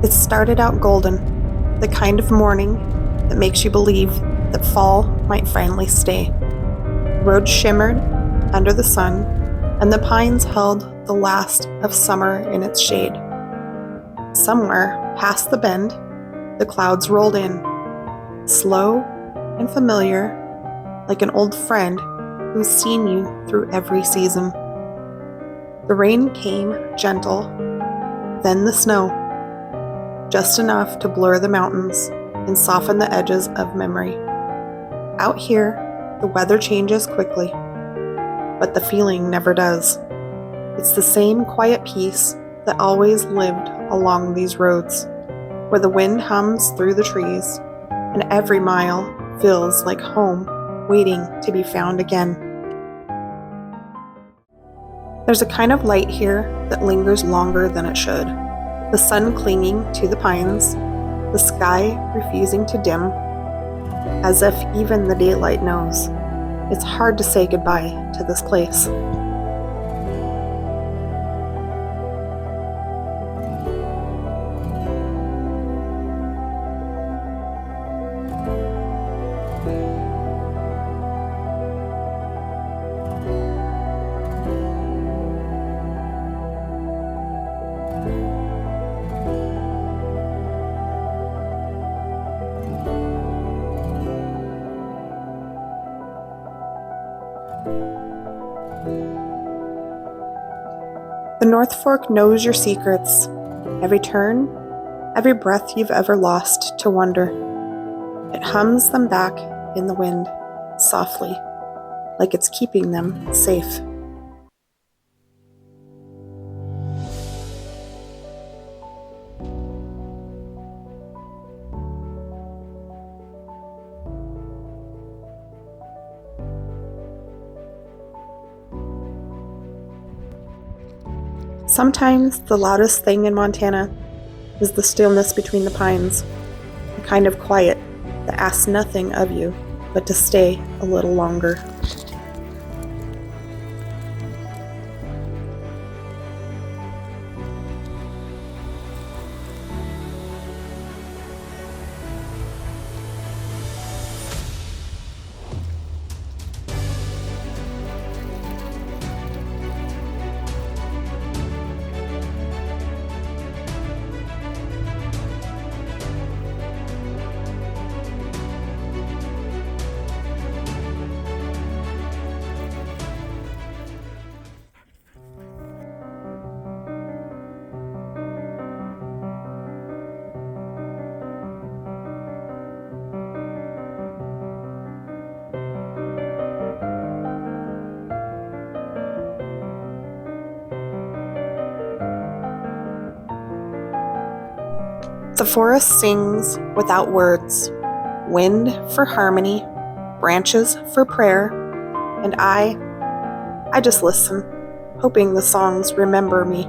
It started out golden, the kind of morning that makes you believe that fall might finally stay. The road shimmered under the sun, and the pines held the last of summer in its shade. Somewhere past the bend, the clouds rolled in, slow and familiar, like an old friend who's seen you through every season. The rain came gentle, then the snow, just enough to blur the mountains and soften the edges of memory. Out here, the weather changes quickly, but the feeling never does. It's the same quiet peace that always lived along these roads, where the wind hums through the trees, and every mile feels like home waiting to be found again. There's a kind of light here that lingers longer than it should. The sun clinging to the pines, the sky refusing to dim, as if even the daylight knows. It's hard to say goodbye to this place. The North Fork knows your secrets, every turn, every breath you've ever lost to wonder. It hums them back in the wind, softly, like it's keeping them safe. Sometimes the loudest thing in Montana is the stillness between the pines, the kind of quiet that asks nothing of you but to stay a little longer. The forest sings without words, wind for harmony, branches for prayer, and I just listen, hoping the songs remember me.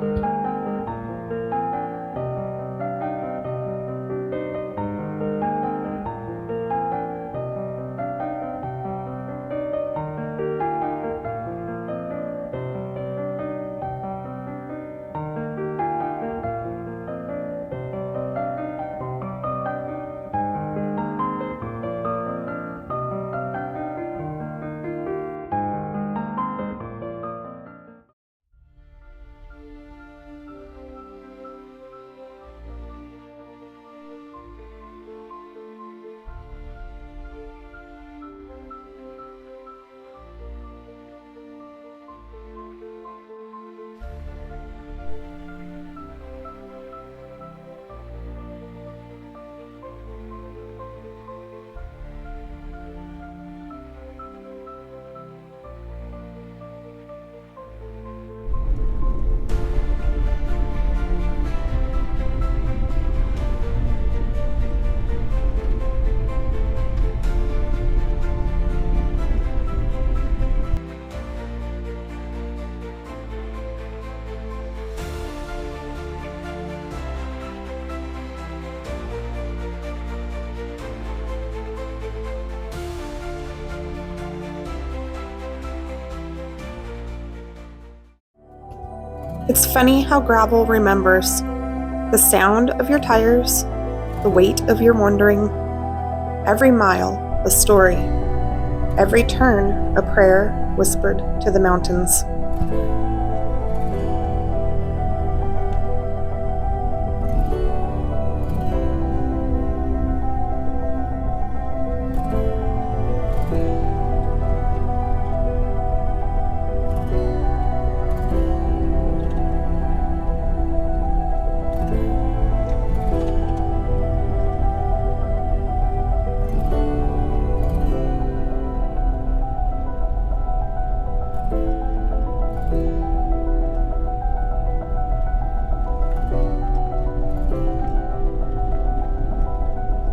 It's funny how gravel remembers. The sound of your tires, the weight of your wandering, every mile a story, every turn a prayer whispered to the mountains.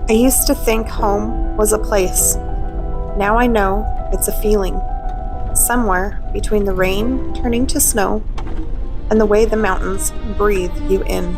I used to think home was a place. Now I know it's a feeling, somewhere between the rain turning to snow and the way the mountains breathe you in.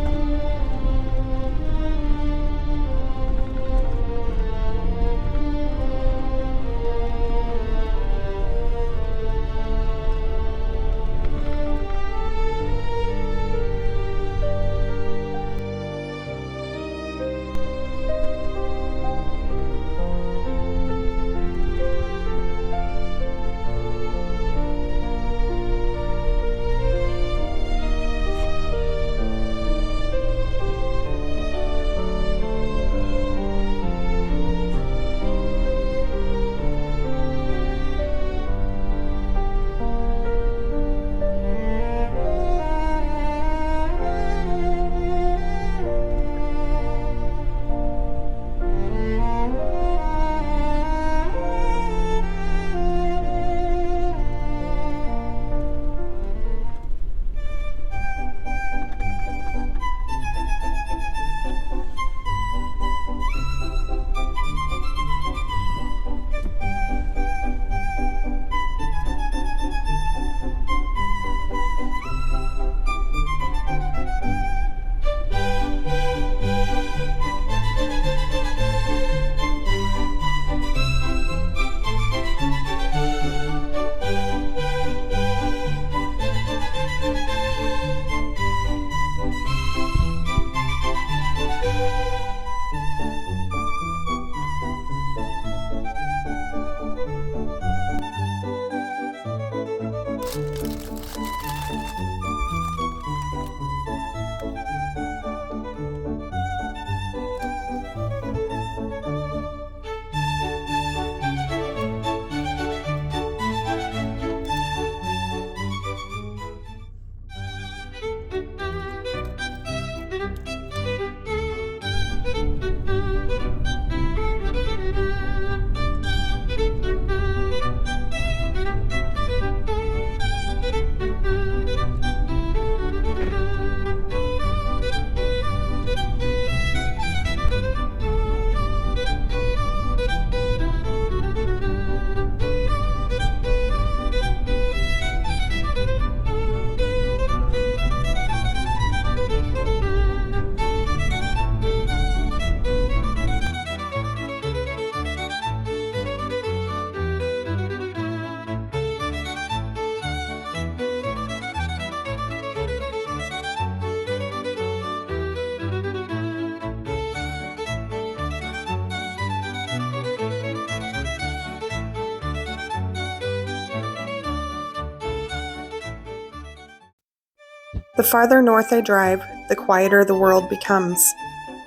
The farther north I drive, the quieter the world becomes.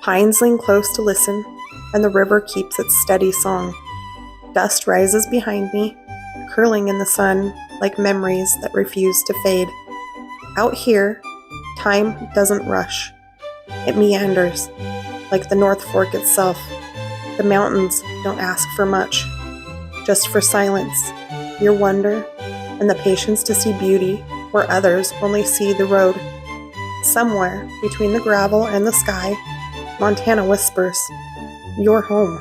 Pines lean close to listen, and the river keeps its steady song. Dust rises behind me, curling in the sun like memories that refuse to fade. Out here, time doesn't rush. It meanders, like the North Fork itself. The mountains don't ask for much, just for silence, your wonder, and the patience to see beauty where others only see the road. Somewhere between the gravel and the sky, Montana whispers, "You're home."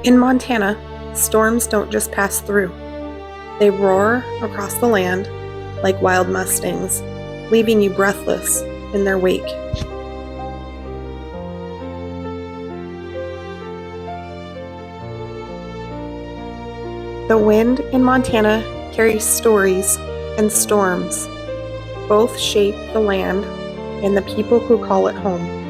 In Montana, storms don't just pass through. They roar across the land like wild mustangs, leaving you breathless in their wake. The wind in Montana carries stories, and storms both shape the land and the people who call it home.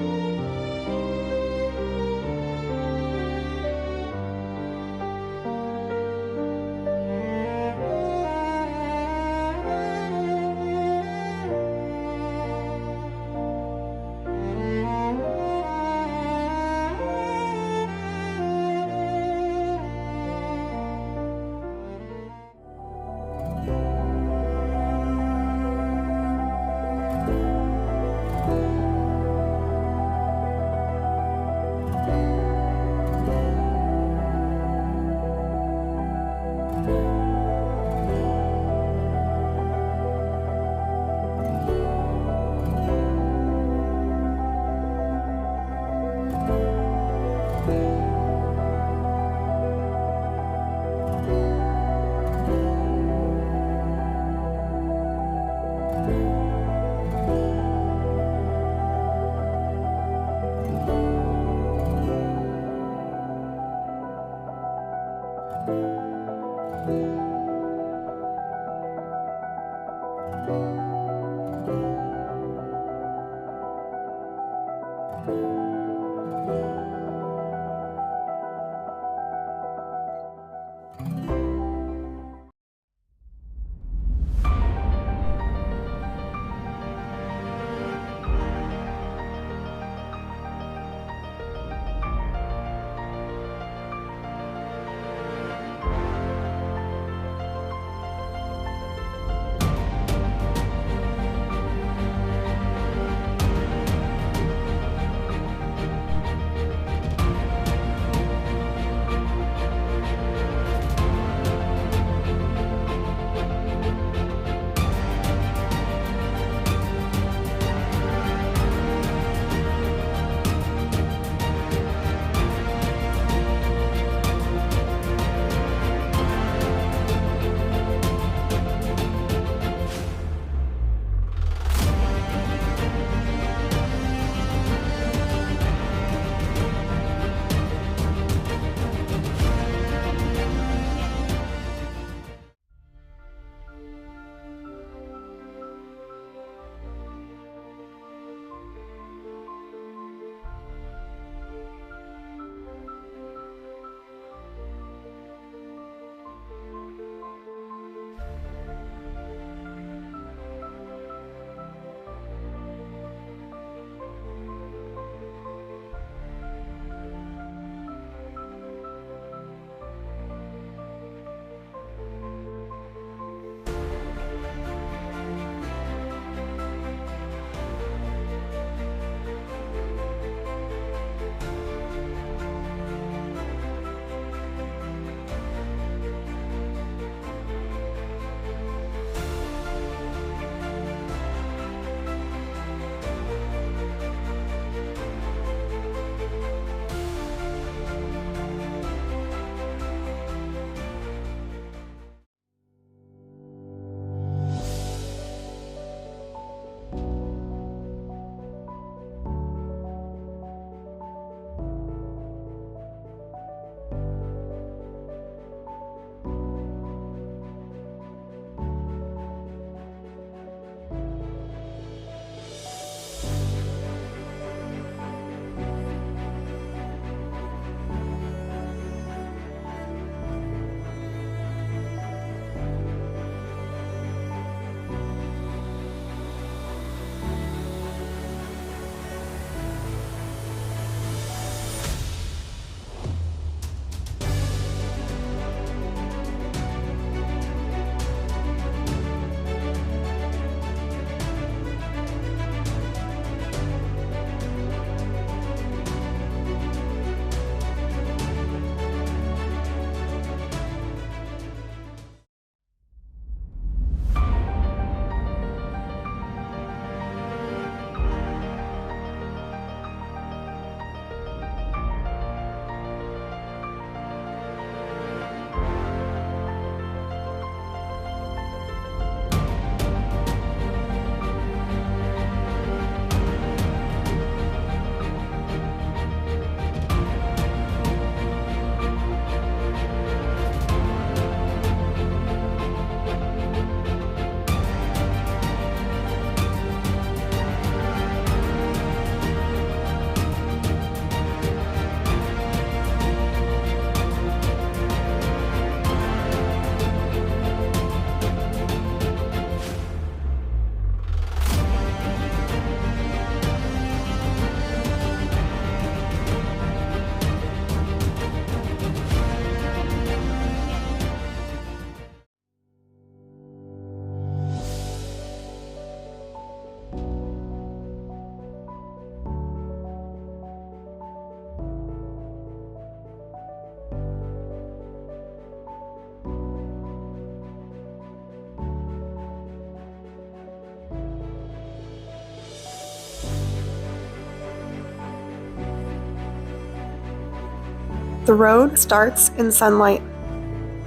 The road starts in sunlight,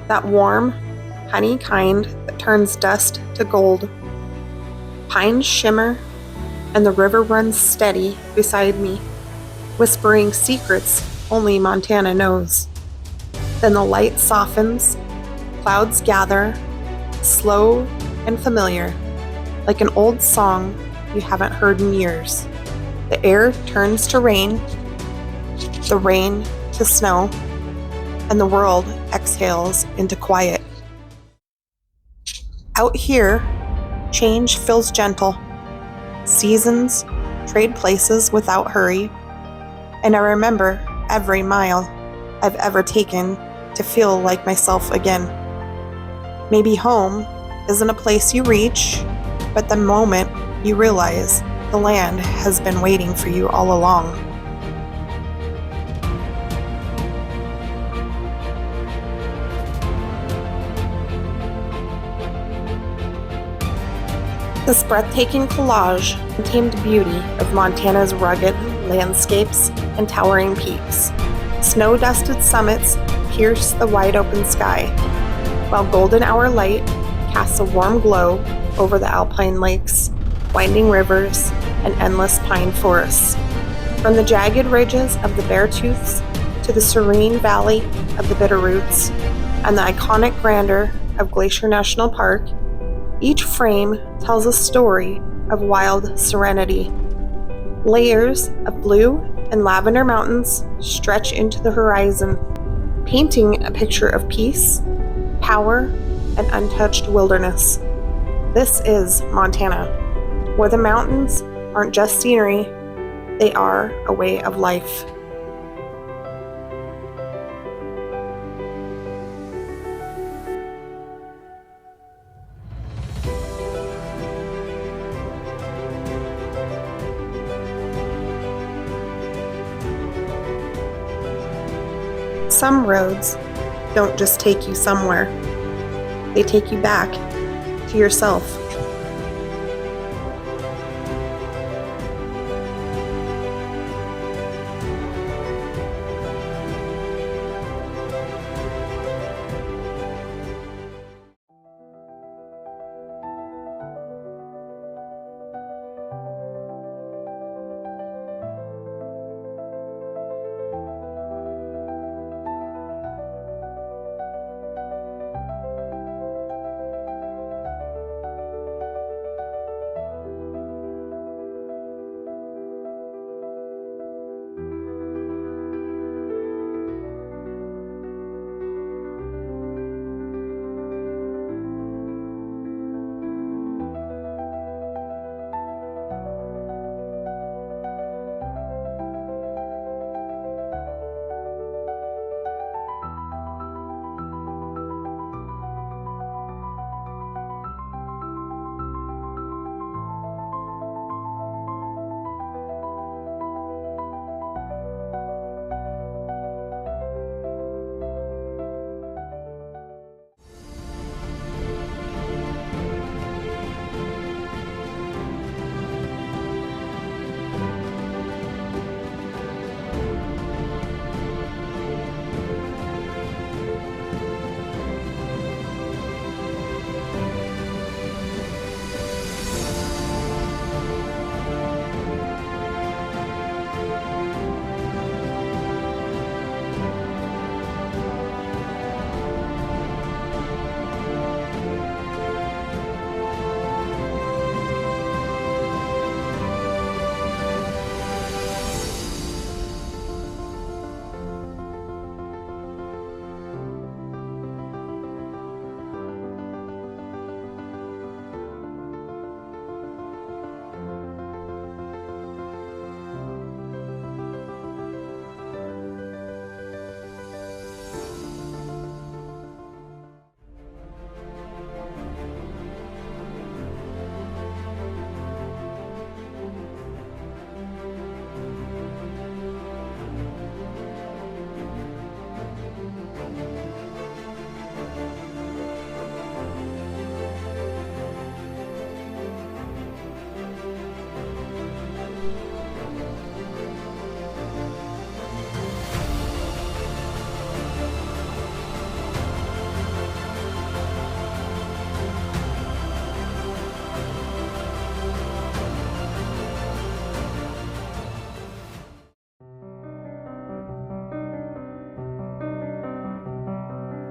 that warm, honey kind that turns dust to gold. Pines shimmer, and the river runs steady beside me, whispering secrets only Montana knows. Then the light softens, clouds gather, slow and familiar, like an old song you haven't heard in years. The air turns to rain, the rain to snow, and the world exhales into quiet. Out here, change feels gentle. Seasons trade places without hurry, and I remember every mile I've ever taken to feel like myself again. Maybe home isn't a place you reach, but the moment you realize the land has been waiting for you all along. This breathtaking collage and tamed beauty of Montana's rugged landscapes and towering peaks. Snow-dusted summits pierce the wide-open sky, while golden hour light casts a warm glow over the alpine lakes, winding rivers, and endless pine forests. From the jagged ridges of the Beartooths to the serene valley of the Bitterroots and the iconic grandeur of Glacier National Park, each frame tells a story of wild serenity. Layers of blue and lavender mountains stretch into the horizon, painting a picture of peace, power, and untouched wilderness. This is Montana, where the mountains aren't just scenery, they are a way of life. Some roads don't just take you somewhere, they take you back to yourself.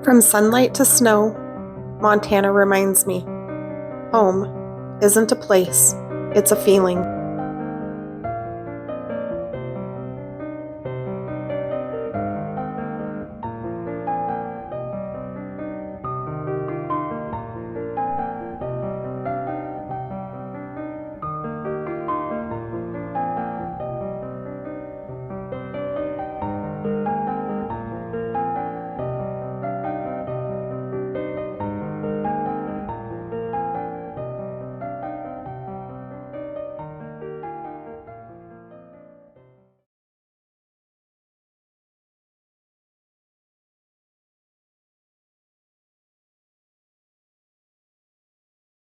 From sunlight to snow, Montana reminds me, home isn't a place, it's a feeling.